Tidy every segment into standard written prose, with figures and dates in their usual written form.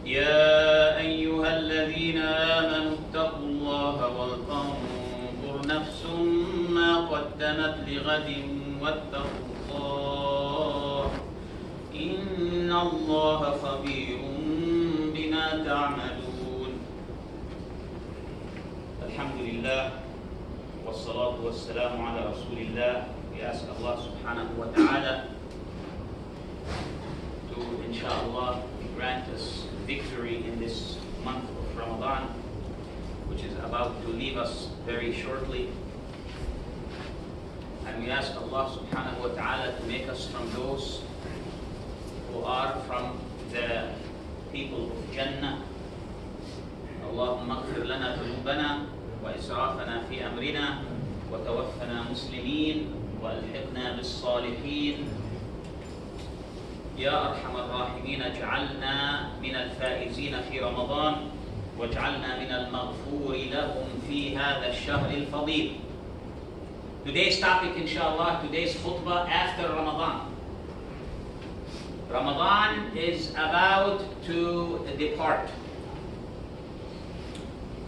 يا أيها الذين آمنوا اتقوا الله ولتنظر نفس ما قدمت لغد واتقوا الله إن الله خبير بما تعملون. الحمد لله والصلاة والسلام على رسول الله. We ask Allah subhanahu wa ta'ala to, inshallah, grant us victory in this month of Ramadan, which is about to leave us very shortly. And we ask Allah subhanahu wa ta'ala to make us from those who are from the people of Jannah. Allahumma ighfir lana dhunubana wa israfana fi amrina wa tawaffana muslimin wa alhiqna bis salihin. يا أرحم الراحمين اجعلنا من الفائزين في رمضان واجعلنا من المغفور لهم في هذا الشهر الفضيل. Today's topic, inshallah, today's khutbah after Ramadan. Ramadan is about to depart.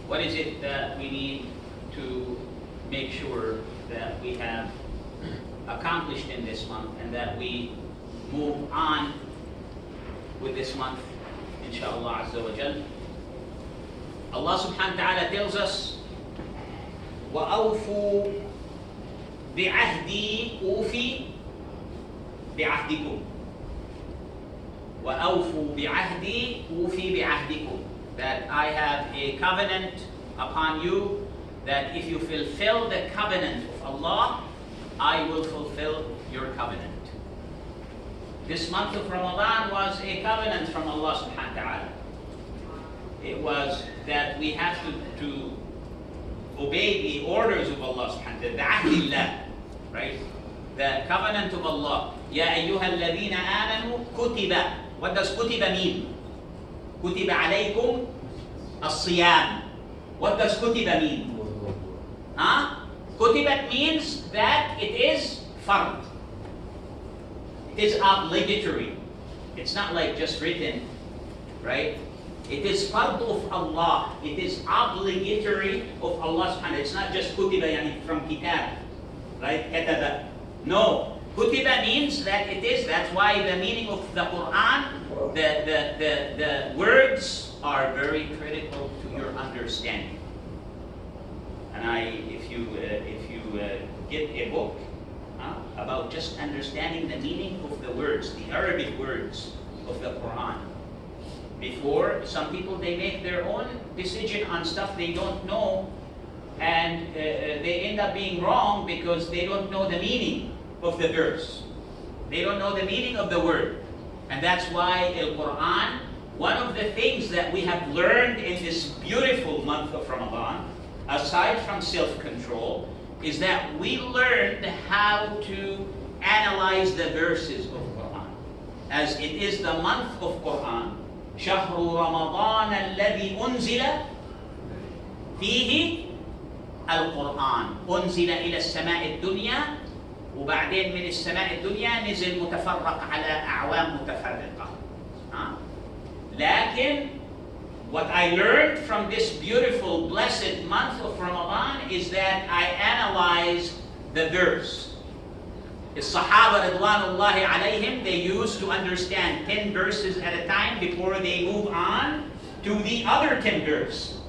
What is it that we need to make sure that we have accomplished in this month and that we move on with this month, inshallah azza wa jal? Allah subhanahu wa ta'ala tells us, وَأَوْفُوا بِعَهْدِي أُوفِي بِعَهْدِكُمْ وَأَوْفُوا بِعَهْدِي أُوفِي بِعَهْدِكُمْ, that I have a covenant upon you, that if you fulfill the covenant of Allah, I will fulfill your covenant. This month of Ramadan was a covenant from Allah subhanahu wa ta'ala. It was that we have to obey the orders of Allah subhanahu wa ta'ala, right? The covenant of Allah. Ya ayyuha alladhina amanu kutiba. What does kutiba mean? Kutiba alaykum as-siyam. What does kutiba mean? Huh? Kutiba means that it is fard. It is obligatory. It's not like just written, right? It is fard of Allah. It is obligatory of Allah subhanahu wa ta'ala. It's not just kutiba yani from kitab, right? Kataba. No. Kutiba means that it is. That's why the meaning of the Quran, the words are very critical to your understanding. And if you get a book about just understanding the meaning of the words, the Arabic words of the Quran. Before, some people, they make their own decision on stuff they don't know, and they end up being wrong because they don't know the meaning of the verse. They don't know the meaning of the word. And that's why the Quran, one of the things that we have learned in this beautiful month of Ramadan, aside from self-control, is that we learned how to analyze the verses of Quran. As it is the month of Quran, شهر رمضان الذي أنزل فيه القرآن أنزل إلى السماء الدنيا وبعدين من السماء الدنيا نزل متفرق على أعوام متفرقة. لكن what I learned from this beautiful, blessed month of Ramadan is that I analyzed the verse. The Sahaba Ridwanullahi alayhim, they used to understand 10 verses at a time before they move on to the other 10 verses.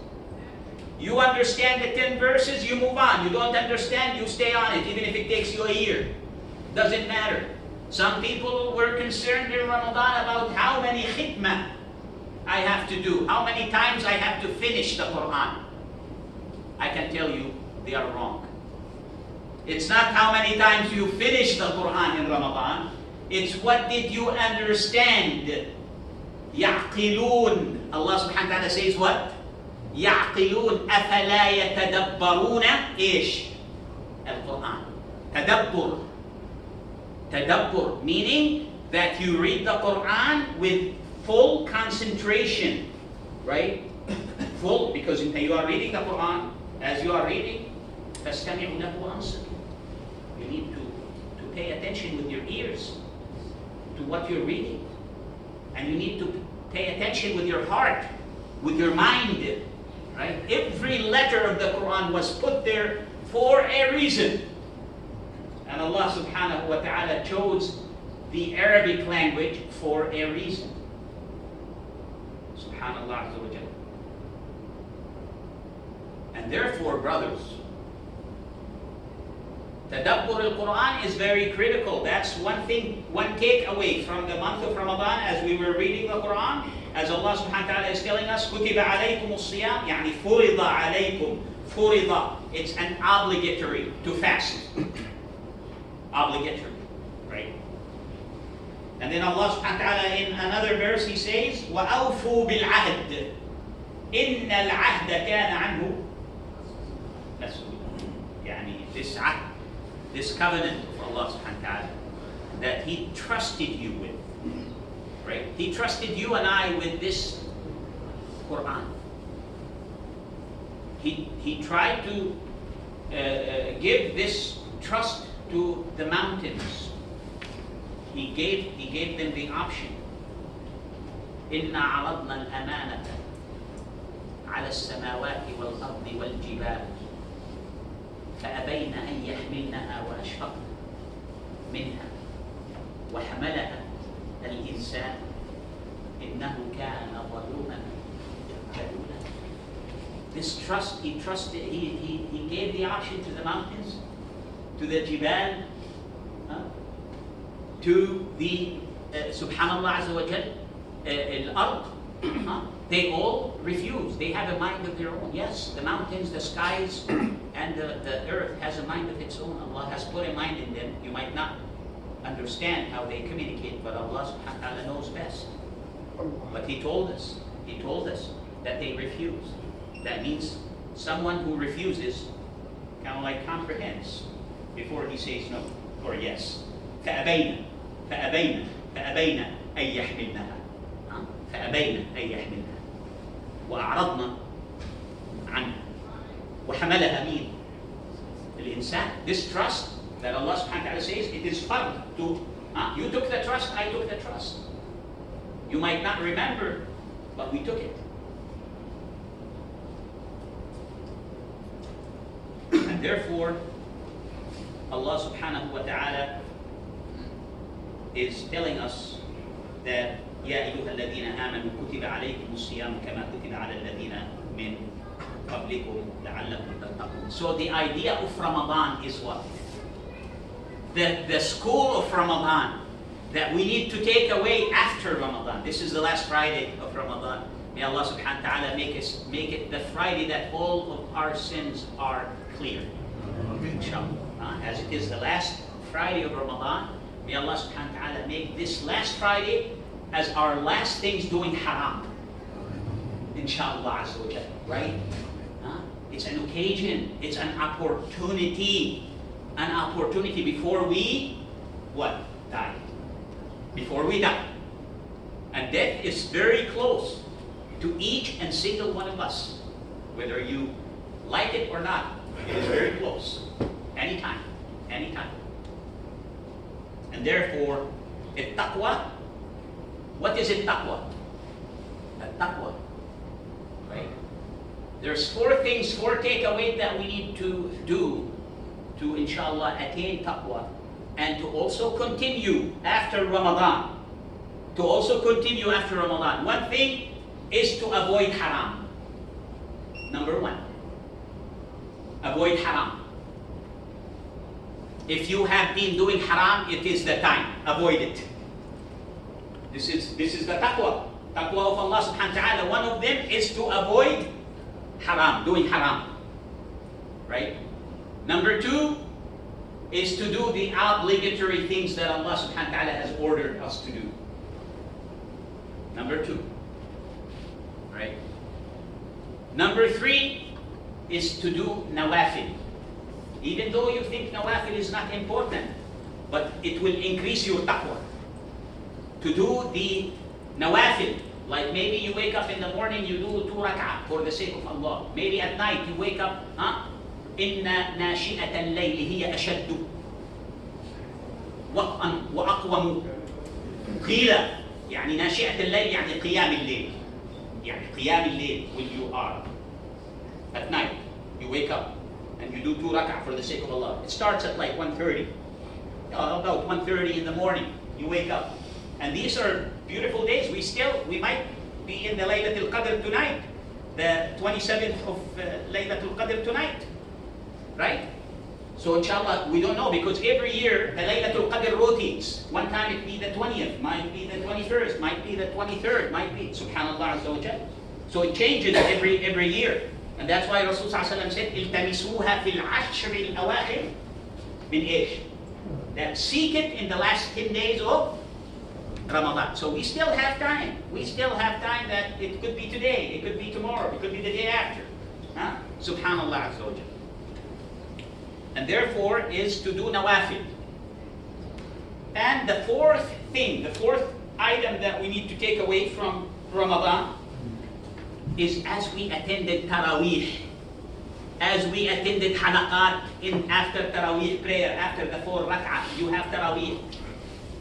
You understand the 10 verses, you move on. You don't understand, you stay on it, even if it takes you a year. Doesn't matter. Some people were concerned in Ramadan about how many khitmah I have to do, how many times I have to finish the Quran. I can tell you, they are wrong. It's not how many times you finish the Quran in Ramadan. It's what did you understand. يعقلون. Allah subhanahu wa ta'ala says what? يعقلون أفلا يتدبرون إيش؟ القرآن. تدبر. Tadabbur, meaning that you read the Quran with full concentration, right? Full, because you are reading the Quran. As you are reading, فَاسْتَمِعُوا لَهُ وَأَنصِتُوا. You need to pay attention with your ears to what you're reading. And you need to Pay attention with your heart, with your mind, right? Every letter of the Quran was put there for a reason. And Allah subhanahu wa ta'ala chose the Arabic language for a reason. Subhanallah azza wa jalla. And therefore, brothers, Tadabbur al-Quran is very critical. That's one thing, one takeaway from the month of Ramadan as we were reading the Quran. As Allah subhanahu wa ta'ala is telling us, كُتِبَ عَلَيْكُمُ الصِّيَامِ يعني فُرِضَ عَلَيْكُمْ فُرِضَ. It's an obligatory to fast. Obligatory, right? And then Allah subhanahu wa ta'ala in another verse He says, وَأَوْفُوا بِالْعَهْدِ إِنَّ الْعَهْدَ كَانَ عَنْهُ مسؤولا. يعني this covenant of Allah subhanahu wa ta'ala that He trusted you with, right? He trusted you and I with this Quran. He tried to give this trust to the mountains. He gave them the option. إِنَّا عَرَضْنَا الْأَمَانَةَ عَلَى السَّمَاوَاتِ وَالْأَرْضِ وَالْجِبَالِ فأبين أن يحملنها وأشفقن منها وحملها الإنسان إنه كان ظلوما جهولا. This trust, he gave the option to the mountains, to the jibal, to the subhanallah azza wa jal, al-ard. They all refuse. They have a mind of their own. Yes, the mountains, the skies, and the earth has a mind of its own. Allah has put a mind in them. You might not understand how they communicate, but Allah subhanahu wa ta'ala knows best. But He told us that they refuse. That means someone who refuses kind of like comprehends before he says no or yes. فأبين أن يحملنها فأبين أن يحملنها وأعرضنا عنها وحملها مين؟ الإنسان. This trust that Allah subhanahu wa ta'ala says, it is fard to, you took the trust, I took the trust. You might not remember, but we took it. And therefore, Allah subhanahu wa ta'ala is telling us that يا أيها الذين آمنوا كتب عليكم الصيام كما كتب على الذين من قبلكم لعلكم تتقون. So the idea of Ramadan is what? The school of Ramadan that we need to take away after Ramadan. This is the last Friday of Ramadan. May Allah subhanahu wa ta'ala make it the Friday that all of our sins are clear. Inshallah. As it is the last Friday of Ramadan, may Allah subhanahu wa ta'ala make this last Friday as our last things doing haram. Inshallah azza wa jalla. Right? It's an occasion. It's an opportunity. An opportunity before we, what? Die. Before we die. And death is very close to each and single one of us. Whether you like it or not, it is very close. Anytime. Anytime. And therefore, taqwa. What is it taqwa? Taqwa. Right? There's four takeaways that we need to do to inshallah attain taqwa and to also continue after Ramadan. To also continue after Ramadan. One thing is to avoid haram. Number one. Avoid haram. If you have been doing haram, it is the time. Avoid it. This is the taqwa. Taqwa of Allah subhanahu wa ta'ala. One of them is to avoid haram, doing haram. Right? Number two is to do the obligatory things that Allah subhanahu wa ta'ala has ordered us to do. Number two. Right? Number three is to do nawafil. Even though you think nawafil is not important, but it will increase your taqwa. To do the nawafil, like maybe you wake up in the morning, you do 2 rak'ah for the sake of Allah. Maybe at night you wake up, إِنَّ نَاشِئَةَ اللَّيْلِ هِيَ أَشَدُّ وَقْأً وَأَقْوَمُ قِيلَ يعني ناشئة الليل يعني قيام الليل. يعني قيام الليل when you are at night, you wake up and you do 2 rak'ah for the sake of Allah. It starts at like 1:30. About 1:30 in the morning, you wake up. And these are beautiful days. We might be in the Laylatul Qadr tonight, the 27th of Laylatul Qadr tonight, right? So inshallah, we don't know because every year the Laylatul Qadr rotates. One time it be the 20th, might be the 21st, might be the 23rd, might be, subhanallah azza wa jal. So it changes every year. And that's why Rasul sallallahu said, "Iltamisuha fil ashr al-awakhir min ish." That seek it in the last 10 days of Ramadan. So we still have time. We still have time that it could be today, it could be tomorrow, it could be the day after. Huh? Subhanallah azza wa jal. And therefore is to do nawafil. And the fourth item that we need to take away from Ramadan is as we attended Taraweeh, as we attended halaqat after Taraweeh prayer, after the 4 rak'ah, you have Taraweeh.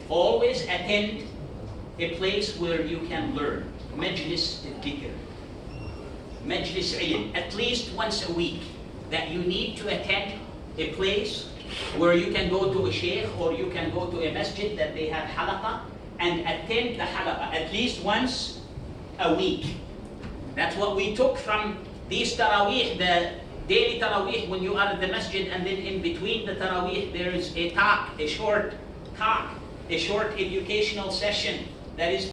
Always attend a place where you can learn. Majlis al-dhikr, Majlis ilm, at least once a week, that you need to attend a place where you can go to a sheikh or you can go to a masjid that they have halaqah and attend the halaqah at least once a week. That's what we took from these Taraweeh, the daily Taraweeh when you are at the masjid, and then in between the Taraweeh there is a talk, a short talk, a short educational session that is